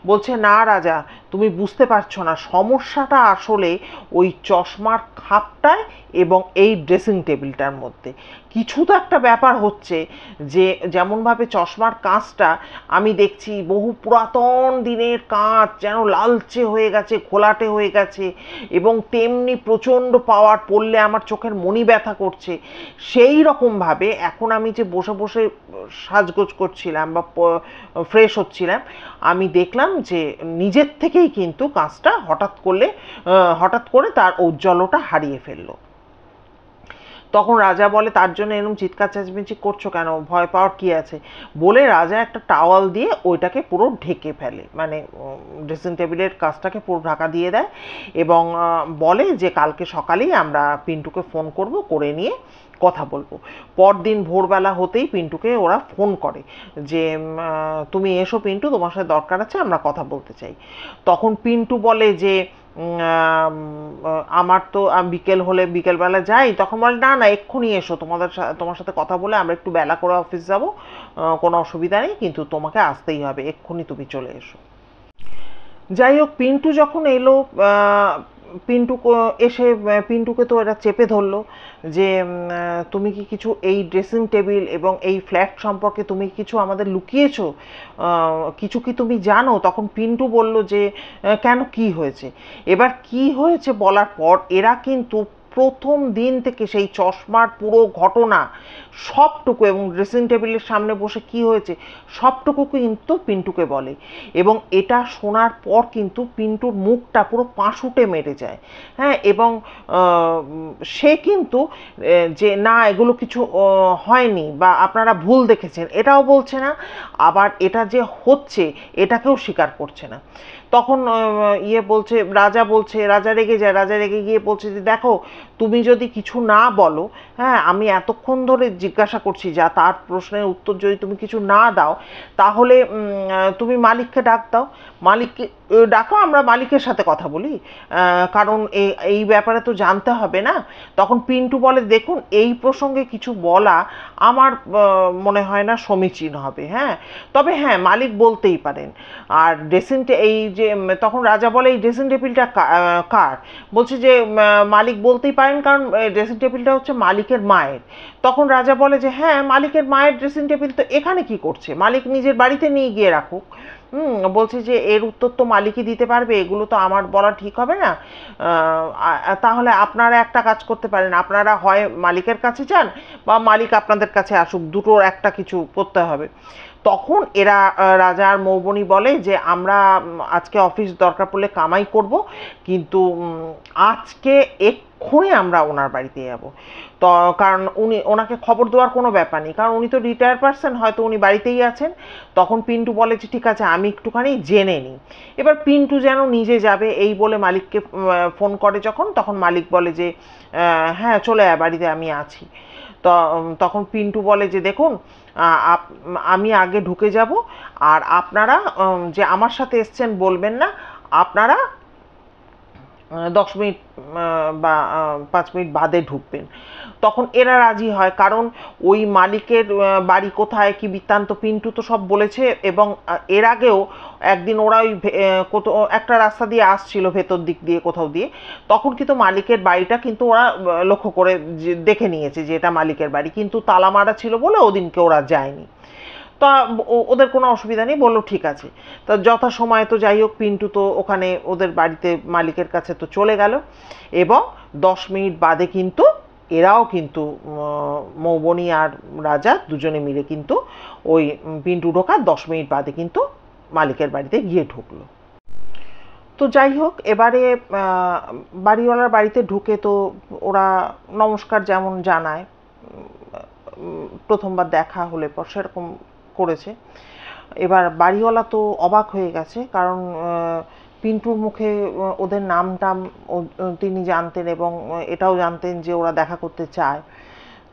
A: বলছে না রাজা, তুমি বুঝতে পারছো না, সমস্যাটা আসলে ওই চশমার খাপটায় এবং এই ড্রেসিং টেবিলটার মধ্যে কিছু তো একটা ব্যাপার হচ্ছে। যে যেমনভাবে চশমার কাঁচটা আমি দেখছি বহু পুরাতন দিনের কাঁচ, যেন লালচে হয়ে গেছে, ঘোলাটে হয়ে গেছে, এবং তেমনি প্রচণ্ড পাওয়ার পড়লে আমার চোখের মণি ব্যথা করছে। সেই রকমভাবে এখন আমি যে বসে বসে সাজগোজ করছিলাম বা ফ্রেশ হচ্ছিলাম, আমি দেখলাম যে নিজের থেকেই কিন্তু কাঁচটা হঠাৎ করে তার ঔজ্জ্বল্যটা হারিয়ে ফেললো। তখন রাজা বলে তার জন্য এরকম চিৎকার চেঁচামেচি করছো কেন, ভয় পাওয়ার কি আছে, বলে রাজা একটা টাওয়াল দিয়ে ওইটাকে পুরো ঢেকে ফেলে, মানে ড্রেসিং টেবিলের কাজটাকে পুরো ঢাকা দিয়ে দেয়, এবং বলে যে কালকে সকালেই আমরা পিন্টুকে ফোন করব, করে নিয়ে কথা বলবো। পরদিন ভোরবেলা হতেই পিন্টুকে ওরা ফোন করে যে তুমি এসো পিন্টু, তোমার সাথে দরকার আছে, আমরা কথা বলতে চাই। তখন পিন্টু বলে যে আমার তো বিকেল হলে বিকেলবেলা যাই। তখন বলে না না এক্ষুনি এসো, তোমার সাথে কথা বলে আমরা একটু বেলা করে অফিস যাব, কোনো অসুবিধা নেই, কিন্তু তোমাকে আসতেই হবে, এক্ষুনি তুমি চলে এসো। যাই হোক, পিন্টু যখন এলো, পিন্টুকে তো এরা চেপে ধরলো যে তুমি কি কিছু এই ড্রেসিং টেবিল এবং এই ফ্ল্যাট সম্পর্কে তুমি কিছু আমাদের লুকিয়েছো, কিছু কি তুমি জানো। তখন পিন্টু বলল যে কেন, কি হয়েছে। এবার কি হয়েছে বলার পর এরা কিন্তু প্রথম দিন থেকে সেই চশমার পুরো ঘটনা সবটুকু, এবং ড্রেসিং টেবিলের সামনে বসে কি হয়েছে সবটুকু কিন্তু পিন্টুকে বলে। এবং এটা শোনার পর কিন্তু পিন্টুর মুখটা পুরো পাঁশুটে মেরে যায়। হ্যাঁ, এবং সে কিন্তু যে না এগুলো কিছু হয়নি বা আপনারা ভুল দেখেছেন এটাও বলছে না, আবার এটা যে হচ্ছে এটাকেও স্বীকার করছে না। তখন রাজা রেগে যায়, রাজা রেগে গিয়ে বলছে যে দেখো তুমি যদি কিছু না বলো, হ্যাঁ আমি এতক্ষণ ধরে জিজ্ঞাসা করছি, যা তার প্রশ্নের উত্তর যদি তুমি কিছু না দাও, তাহলে তুমি মালিককে ডাক দাও, মালিককে ডাকো, আমরা মালিকের সাথে কথা বলি, কারণ এই ব্যাপারে তো জানতে হবে না। তখন পিন্টু বলে, দেখুন এই প্রসঙ্গে কিছু বলা আমার মনে হয় না সমীচীন হবে। হ্যাঁ, তবে হ্যাঁ মালিক বলতেই পারেন। আর এই যে তখন রাজা বলে, এই ড্রেসিং টেবিলটা কার? বলছে যে মালিক বলতেই পারেন, কারণ ড্রেসিং টেবিলটা হচ্ছে মালিকের মায়ের। তখন রাজা বলে যে হ্যাঁ, মালিকের মায়ের ড্রেসিং টেবিল তো এখানে কি করছে, মালিক নিজের বাড়িতে নিয়ে গিয়ে রাখুক। বলছে যে এর উত্তর তো মালিকই দিতে পারবে, এগুলো তো আমার বলা ঠিক হবে না। তাহলে আপনারা একটা কাজ করতে পারেন, আপনারা হয় মালিকের কাছে যান বা মালিক আপনাদের কাছে আসুক, দুটোর একটা কিছু করতে হবে। তখন এরা রাজা আর মৌবনি বলে যে আমরা আজকে অফিস দরকার পড়লে কামাই করব, কিন্তু আজকে এক্ষুনি আমরা ওনার বাড়িতে যাব। তো কারণ ওনাকে খবর দেওয়ার কোনো ব্যাপার নেই, কারণ উনি তো রিটায়ার পারসন, হয়তো উনি বাড়িতেই আছেন। তখন পিন্টু বলে যে ঠিক আছে, আমি একটুখানি জেনে নিই। এবার পিন্টু যেন নিজে যাবে এই বলে মালিককে ফোন করে যখন, তখন মালিক বলে যে হ্যাঁ চলে আয় বাড়িতে, আমি আছি। তো তখন পিন্টু বলে যে দেখুন, আমি আগে ঢুকে যাব, আর আপনারা যে আমার সাথে এসছেন বলবেন না, আপনারা 10 মিনিট বা 5 মিনিট বাদে ঢুকবেন। তখন এরা রাজি হয়, কারণ ওই মালিকের বাড়ি কোথায় কি বৃত্তান্ত পিন্টু তো সব বলেছে, এবং এর আগেও একদিন ওরা ওই একটা রাস্তা দিয়ে আসছিল ভেতর দিক দিয়ে কোথাও দিয়ে, তখন কিন্তু মালিকের বাড়িটা কিন্তু ওরা লক্ষ্য করে দেখে নিয়েছে যে এটা মালিকের বাড়ি, কিন্তু তালা মারা ছিল বলে ওদিনকে ওরা যায়নি। তা ওদের কোনো অসুবিধা নেই, বললো ঠিক আছে। তা যথাসময়ে তো যাই হোক, পিন্টু তো ওখানে ওদের বাড়িতে মালিকের কাছে তো চলে গেল, এবং 10 মিনিট বাদে কিন্তু এরাও কিন্তু মৌবনি আর রাজা দুজনে মিলে কিন্তু ওই পিন্টু ঢোকার 10 মিনিট বাদে কিন্তু মালিকের বাড়িতে গিয়ে ঢুকলো। তো যাই হোক, এবারে বাড়িওয়ালার বাড়িতে ঢুকে তো ওরা নমস্কার যেমন জানায়, প্রথমবার দেখা হলে পর সেরকম করেছে। এবার বাড়িওয়ালা তো অবাক হয়ে গেছে, কারণ পিন্টুর মুখে ওদের নাম টাম তিনি জানতেন, এবং এটাও জানতেন যে ওরা দেখা করতে চায়।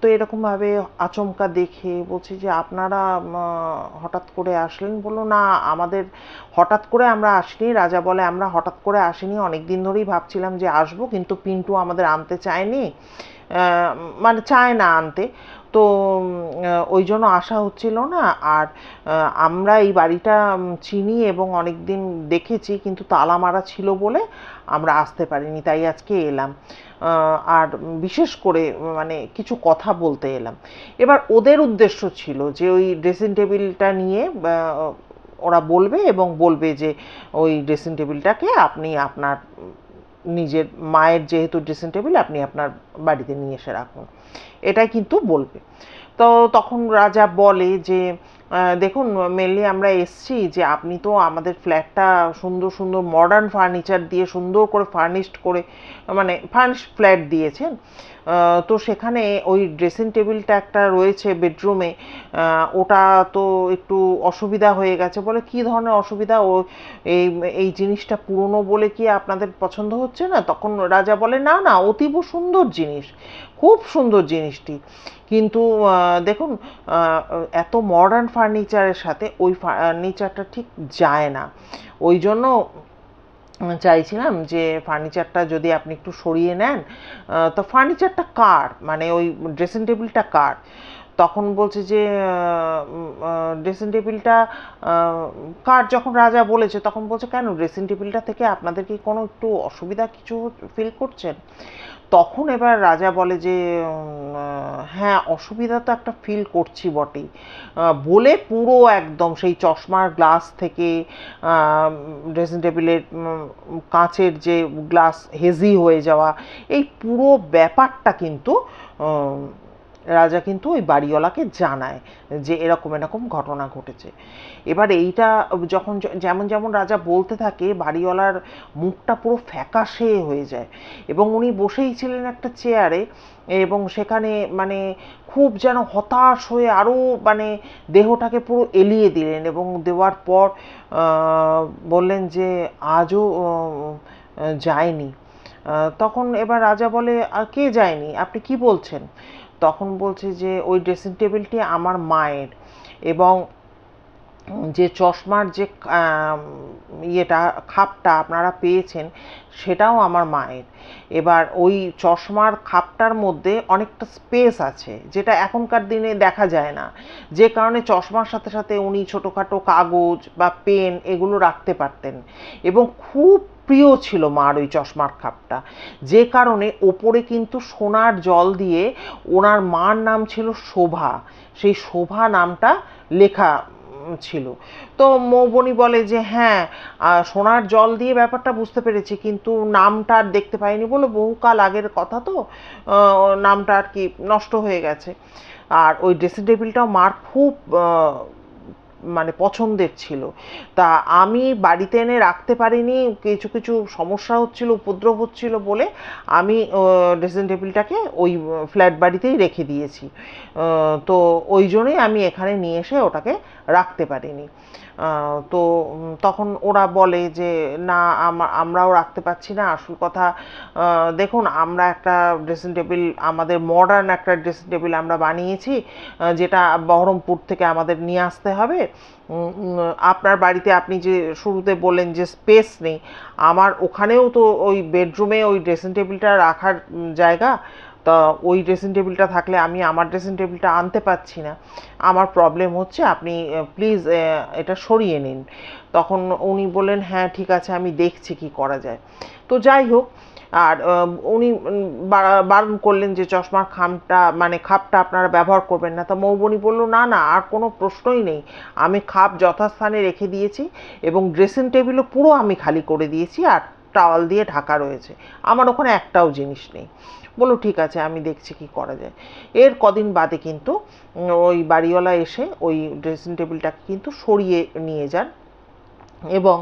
A: তো এরকমভাবে আচমকা দেখে বলছি যে আপনারা হঠাৎ করে আসলেন? বললো না, আমাদের হঠাৎ করে আমরা আসিনি। রাজা বলে আমরা হঠাৎ করে আসিনি, অনেক দিন ধরেই ভাবছিলাম যে আসবো, কিন্তু পিন্টু আমাদের আনতে চায়নি, মানে চায় না আনতে, তো ওই জন্য আসা হচ্ছিল না। আর আমরা এই বাড়িটা চিনি এবং অনেক দিন দেখেছি, কিন্তু তালা মারা ছিল বলে আমরা আসতে পারিনি, তাই আজকে এলাম। আর বিশেষ করে মানে কিছু কথা বলতে এলাম। এবার ওদের উদ্দেশ্য ছিল যে ওই ড্রেসিং টেবিলটা নিয়ে ওরা বলবে, এবং বলবে যে ওই ড্রেসিং টেবিলটাকে আপনি আপনার নিজের মায়ের যেহেতু ড্রেসিং টেবিল, আপনি আপনার বাড়িতে নিয়ে এসে রাখুন, এটাই কিন্তু বলবে। তো তখন রাজা বলে যে দেখুন, মেনলি আমরা এসছি যে আপনি তো আমাদের ফ্ল্যাটটা সুন্দর সুন্দর মডার্ন ফার্নিচার দিয়ে সুন্দর করে ফার্নিশড করে, মানে ফার্নিশড ফ্ল্যাট দিয়েছেন। তো সেখানে ওই ড্রেসিং টেবিলটা একটা রয়েছে বেডরুমে, ওটা তো একটু অসুবিধা হয়ে গেছে। বলে কি ধরনের অসুবিধা? ও এই এই জিনিসটা পুরনো বলে কি আপনাদের পছন্দ হচ্ছে না? তখন রাজা বলে না না, অতীব সুন্দর জিনিস, খুব সুন্দর জিনিসটি, কিন্তু দেখুন এত মডার্ন ফার্নিচারের সাথে ওই ফার্নিচারটা ঠিক যায় না, ওই জন্য চাইছিলাম যে ফার্নিচারটা যদি আপনি একটু সরিয়ে নেন। তো ফার্নিচারটা কার, মানে ওই ড্রেসিং টেবিলটা কার? তখন বলছে যে ড্রেসিং টেবিলটা কার। যখন রাজা বলেছে তখন বলছে কেন, ড্রেসিং টেবিলটা থেকে আপনাদের কি কোনো একটু অসুবিধা কিছু ফিল করছেন? তখন এবার রাজা বলে যে হ্যাঁ, অসুবিধা তো একটা ফিল করছি বটেই, বলে পুরো একদম সেই চশমার গ্লাস থেকে ড্রেসিং টেবিলের কাঁচের যে গ্লাস হেজি হয়ে যাওয়া, এই পুরো ব্যাপারটা কিন্তু রাজা কিন্তু ওই বাড়িওয়ালাকে জানায় যে এরকম এরকম ঘটনা ঘটেছে। এবার এইটা যখন যেমন যেমন রাজা বলতে থাকে, বাড়িওয়ালার মুখটা পুরো ফ্যাকাশে হয়ে যায়, এবং উনি বসেই ছিলেন একটা চেয়ারে, এবং সেখানে মানে খুব যেন হতাশ হয়ে আরও মানে দেহটাকে পুরো এলিয়ে দিলেন, এবং দেওয়ার পর বললেন যে আজও যায়নি। তখন এবার রাজা বলে কে যায়নি, আপনি কি বলছেন? তখন বলছে যে ওই ড্রেসিং টেবিলটি আমার মায়ের, এবং যে চশমার যে ইয়েটা খাপটা আপনারা পেয়েছেন সেটাও আমার মায়ের। এবার ওই চশমার খাপটার মধ্যে অনেকটা স্পেস আছে, যেটা এখনকার দিনে দেখা যায় না, যে কারণে চশমার সাথে সাথে উনি ছোটোখাটো কাগজ বা পেন এগুলো রাখতে পারতেন, এবং খুব প্রিয় ছিল মার ওই চশমার খাপটা, যে কারণে ওপরে কিন্তু সোনার জল দিয়ে ওনার মার নাম ছিল শোভা, সেই শোভা নামটা লেখা ছিল। তো মৌবনি বলে যে হ্যাঁ, সোনার জল দিয়ে ব্যাপারটা বুঝতে পেরেছি, কিন্তু নামটা আর দেখতে পাইনি, বলে বহুকাল আগের কথা তো নামটা আর কি নষ্ট হয়ে গেছে। আর ওই ড্রেসিং টেবিলটাও মার খুব মানে পছন্দের ছিল। তা আমি বাড়িতে এনে রাখতে পারিনি, কিছু কিছু সমস্যা হচ্ছিল, উপদ্রব হচ্ছিল বলে আমি ড্রেসিং টেবিলটাকে ওই ফ্ল্যাট বাড়িতেই রেখে দিয়েছি। তো ওই জন্যই আমি এখানে নিয়ে এসে ওটাকে রাখতে পারিনি। তো তখন ওরা বলে যে না, আমরাও রাখতে পারছি না। আসল কথা দেখুন, আমরা একটা ড্রেসিং টেবিল, আমাদের মডার্ন একটা ড্রেসিং টেবিল আমরা বানিয়েছি, যেটা বহরমপুর থেকে আমাদের নিয়ে আসতে হবে। আপনার বাড়িতে আপনি যে শুরুতে বললেন যে স্পেস নেই, আমার ওখানেও তো ওই বেডরুমে ওই ড্রেসিং টেবিলটা রাখার জায়গা, তা ওই ড্রেসিং টেবিলটা থাকলে আমি আমার ড্রেসিং টেবিলটা আনতে পারছি না, আমার প্রবলেম হচ্ছে, আপনি প্লিজ এটা সরিয়ে নিন। তখন উনি বললেন হ্যাঁ ঠিক আছে, আমি দেখছি কি করা যায়। তো যাই হোক, আর উনি বারণ করলেন যে চশমার খাপটা আপনারা ব্যবহার করবেন না। তা মৌবনি বলল না না, আর কোনো প্রশ্নই নেই, আমি খাপ যথাস্থানে রেখে দিয়েছি, এবং ড্রেসিং টেবিলও পুরো আমি খালি করে দিয়েছি, আর টাওয়াল দিয়ে ঢাকা রয়েছে, আমার ওখানে একটাও জিনিস নেই। বলো ঠিক আছে, আমি দেখছি কি করা যায়। এর কদিন বাদে কিন্তু ওই বাড়িওয়ালা এসে ওই ড্রেসিং টেবিলটাকে কিন্তু সরিয়ে নিয়ে যান, এবং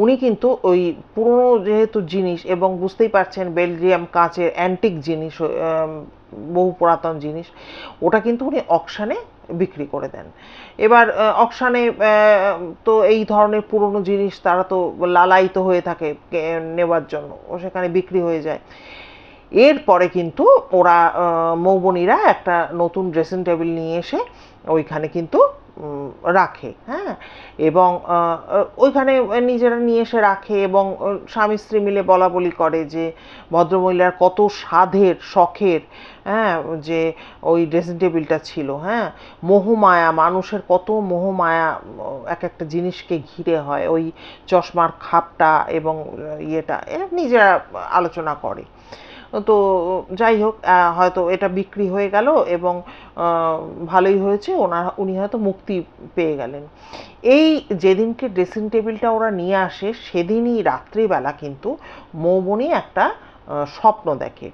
A: উনি কিন্তু ওই পুরনো যেহেতু জিনিস, এবং বুঝতেই পারছেন বেলজিয়াম কাঁচের অ্যান্টিক জিনিস, বহু পুরাতন জিনিস, ওটা কিন্তু উনি অকশানে বিক্রি করে দেন। এবার অকশানে তো এই ধরনের পুরনো জিনিস তারা তো লালায়িত হয়ে থাকে নেওয়ার জন্য, ও সেখানে বিক্রি হয়ে যায়। এরপরে কিন্তু ওরা মৌবনিরা একটা নতুন ড্রেসিং টেবিল নিয়ে এসে ওইখানে কিন্তু রাখে, হ্যাঁ, এবং ওইখানে নিজেরা নিয়ে এসে রাখে, এবং স্বামী স্ত্রী মিলে বলা বলি করে যে ভদ্রমহিলার কত সাধের শখের, হ্যাঁ, যে ওই ড্রেসিং টেবিলটা ছিল, হ্যাঁ, মোহমায়া, মানুষের কত মোহমায়া এক একটা জিনিসকে ঘিরে হয়, ওই চশমার খাপটা এবং ইয়েটা নিজেরা আলোচনা করে। তো যাই হোক, হয়তো এটা বিক্রি হয়ে গেল, এবং ভালোই হয়েছে, উনি হয়তো মুক্তি পেয়ে গেলেন। এই যেদিনকে ড্রেসিং টেবিলটা ওরা নিয়ে আসে সেদিনই রাত্রিবেলা কিন্তু মৌবনি একটা স্বপ্ন দেখে।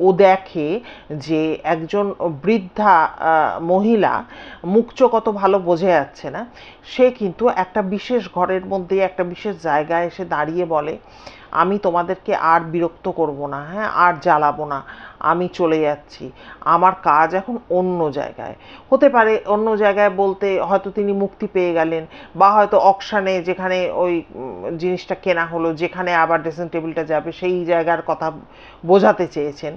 A: ও দেখে যে একজন বৃদ্ধা মহিলা, মুখ চোখ অত ভালো বোঝা যাচ্ছে না, সে কিন্তু একটা বিশেষ ঘরের মধ্যে একটা বিশেষ জায়গায় এসে দাঁড়িয়ে বলে আমি তোমাদেরকে আর বিরক্ত করব না, হ্যাঁ, আর জ্বালাবো না, আমি চলে যাচ্ছি, আমার কাজ এখন অন্য জায়গায়। হতে পারে অন্য জায়গায় বলতে হয়তো তিনি মুক্তি পেয়ে গেলেন, বা হয়তো অকশানে যেখানে ওই জিনিসটা কেনা হলো, যেখানে আবার ড্রেসিং টেবিলটা যাবে, সেই জায়গার কথা বোঝাতে চেয়েছেন।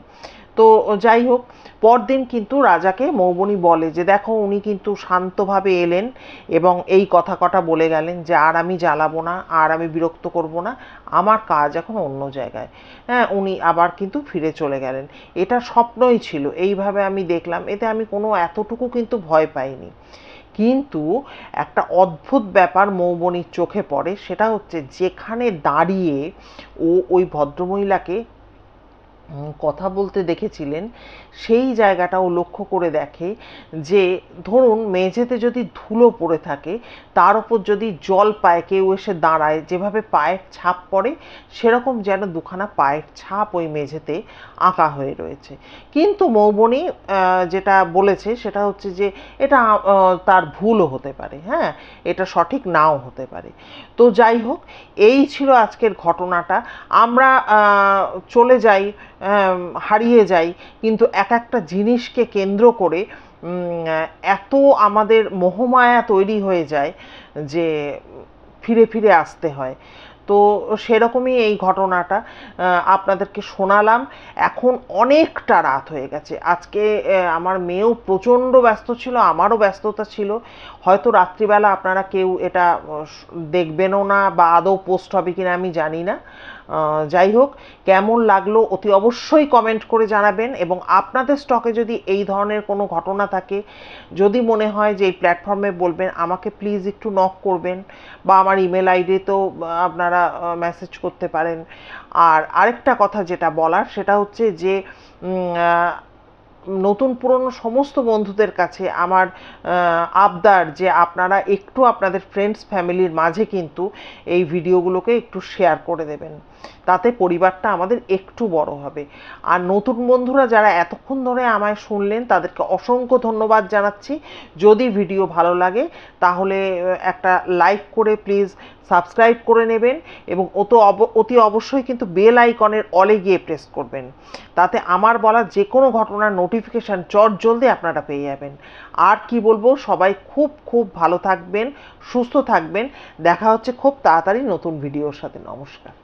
A: তো যাই হোক, পরদিন কিন্তু রাজাকে মৌবনি বলে যে দেখো, উনি কিন্তু শান্তভাবে এলেন এবং এই কথা কটা বলে গেলেন যে আর আমি জ্বালাবো না, আর আমি বিরক্ত করব না, আমার কাজ এখন অন্য জায়গায়। হ্যাঁ, উনি আবার কিন্তু ফিরে চলে গেলেন। এটা স্বপ্নই ছিল, এইভাবে আমি দেখলাম, এতে আমি কোনো এতটুকু কিন্তু ভয় পাইনি। কিন্তু একটা অদ্ভুত ব্যাপার মৌবনির চোখে পড়ে, সেটা হচ্ছে যেখানে দাঁড়িয়ে ও ওই ভদ্রমহিলাকে কথা বলতে দেখেছিলেন, সেই জায়গাটাও লক্ষ্য করে দেখে যে ধরুন মেঝেতে যদি ধুলো পড়ে থাকে, তার উপর যদি জল পায় কেউ এসে দাঁড়ায়, যেভাবে পায়ের ছাপ পড়ে সেরকম যেন দুখানা পায়ের ছাপ ওই মেঝেতে আঁকা হয়ে রয়েছে। কিন্তু মৌবনি যেটা বলেছে সেটা হচ্ছে যে এটা তার ভুলও হতে পারে, হ্যাঁ, এটা সঠিক নাও হতে পারে। তো যাই হোক, এই ছিল আজকের ঘটনাটা। আমরা চলে যাই, হারিয়ে যাই, কিন্তু এক একটা জিনিসকে কেন্দ্র করে এত আমাদের মোহমায়া তৈরি হয়ে যায় যে ফিরে ফিরে আসতে হয়। তো সেরকমই এই ঘটনাটা আপনাদেরকে শোনালাম। এখন অনেকটা রাত হয়ে গেছে, আজকে আমার মেয়েও প্রচণ্ড ব্যস্ত ছিল, আমারও ব্যস্ততা ছিল, হয়তো রাত্রিবেলা আপনারা কেউ এটা দেখবেনও না বা আদৌ পোস্ট হবে কিনা আমি জানি না। যাই হোক, কেমন লাগলো অতি অবশ্যই কমেন্ট করে জানাবেন, এবং আপনাদের স্টকে যদি এই ধরনের কোনো ঘটনা থাকে, যদি মনে হয় যে এই প্ল্যাটফর্মে বলবেন, আমাকে প্লিজ একটু নক করবেন, বা আমার ইমেল আইডিতেও আপনারা মেসেজ করতে পারেন। আর আরেকটা কথা যেটা বলার সেটা হচ্ছে যে নতুন পুরনো সমস্ত বন্ধুদের কাছে আমার আবদার যে আপনারা একটু আপনাদের ফ্রেন্ডস ফ্যামিলির মাঝে কিন্তু এই ভিডিওগুলোকে একটু শেয়ার করে দেবেন, তাতে পরিবারটা আমাদের একটু বড় হবে। আর নতুন বন্ধুরা যারা এতক্ষণ ধরে আমায় শুনলেন তাদেরকে অসংখ্য ধন্যবাদ জানাচ্ছি। যদি ভিডিও ভালো লাগে তাহলে একটা লাইক করে প্লিজ সাবস্ক্রাইব করে নেবেন, এবং অতি অবশ্যই কিন্তু বেল আইকনের অলে গিয়ে প্রেস করবেন, তাতে আমার বলা যে কোনো ঘটনার নোটিফিকেশান জলদি আপনারা পেয়ে যাবেন। আর কি বলবো, সবাই খুব খুব ভালো থাকবেন, সুস্থ থাকবেন। দেখা হচ্ছে খুব তাড়াতাড়ি নতুন ভিডিওর সাথে। নমস্কার।